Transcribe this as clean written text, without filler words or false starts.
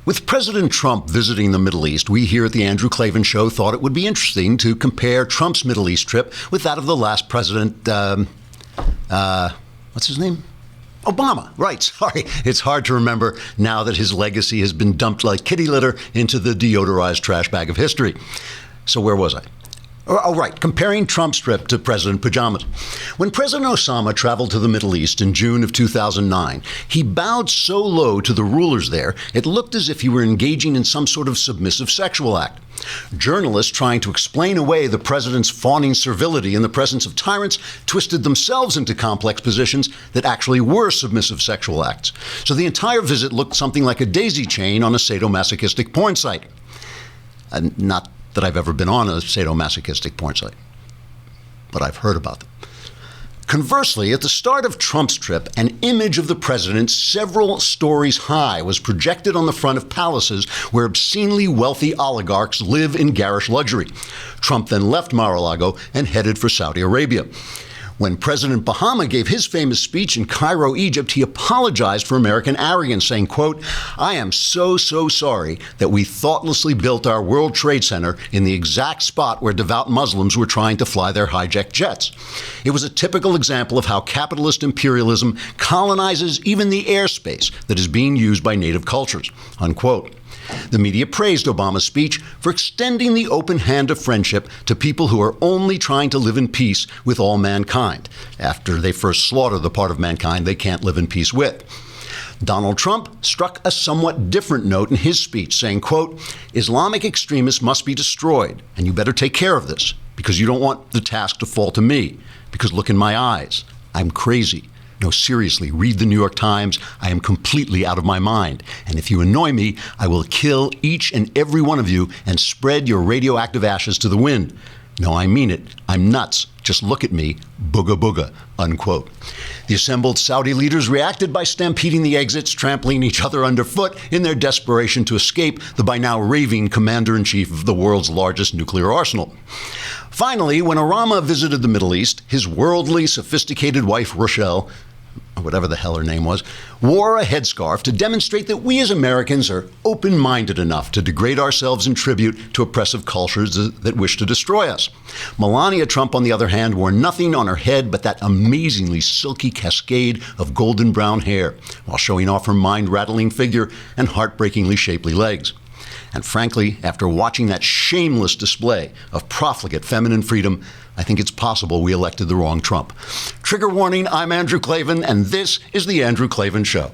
With President Trump visiting the Middle East, we here at the Andrew Klavan Show thought it would be interesting to compare Trump's Middle East trip with that of the last president, what's his name? Obama. Right, sorry. It's hard to remember now that his legacy has been dumped like kitty litter into the deodorized trash bag of history. So where was I? Oh, right, comparing Trump's trip to President Pajamas. When President Osama traveled to the Middle East in June of 2009, he bowed so low to the rulers there, it looked as if he were engaging in some sort of submissive sexual act. Journalists trying to explain away the president's fawning servility in the presence of tyrants twisted themselves into complex positions that actually were submissive sexual acts. So the entire visit looked something like a daisy chain on a sadomasochistic porn site. Not that I've ever been on a sadomasochistic porn site, but I've heard about them. Conversely, at the start of Trump's trip, an image of the president several stories high was projected on the front of palaces where obscenely wealthy oligarchs live in garish luxury. Trump then left Mar-a-Lago and headed for Saudi Arabia. When President Bahama gave his famous speech in Cairo, Egypt, he apologized for American arrogance, saying, quote, "I am so sorry that we thoughtlessly built our World Trade Center in the exact spot where devout Muslims were trying to fly their hijacked jets." It was a typical example of how capitalist imperialism colonizes even the airspace that is being used by native cultures, unquote. The media praised Obama's speech for extending the open hand of friendship to people who are only trying to live in peace with all mankind, after they first slaughter the part of mankind they can't live in peace with. Donald Trump struck a somewhat different note in his speech, saying, quote, "Islamic extremists must be destroyed, and you better take care of this, because you don't want the task to fall to me, because look in my eyes. I'm crazy. No, seriously, read the New York Times. I am completely out of my mind. And if you annoy me, I will kill each and every one of you and spread your radioactive ashes to the wind. No, I mean it. I'm nuts. Just look at me. Booga booga," unquote. The assembled Saudi leaders reacted by stampeding the exits, trampling each other underfoot in their desperation to escape the by now raving commander-in-chief of the world's largest nuclear arsenal. Finally, when Obama visited the Middle East, his worldly, sophisticated wife, Rochelle, whatever the hell her name was, wore a headscarf to demonstrate that we as Americans are open-minded enough to degrade ourselves in tribute to oppressive cultures that wish to destroy us. Melania Trump, on the other hand, wore nothing on her head but that amazingly silky cascade of golden brown hair, while showing off her mind-rattling figure and heartbreakingly shapely legs. And frankly, after watching that shameless display of profligate feminine freedom, I think it's possible we elected the wrong Trump. Trigger warning, I'm Andrew Klavan, and this is The Andrew Klavan Show.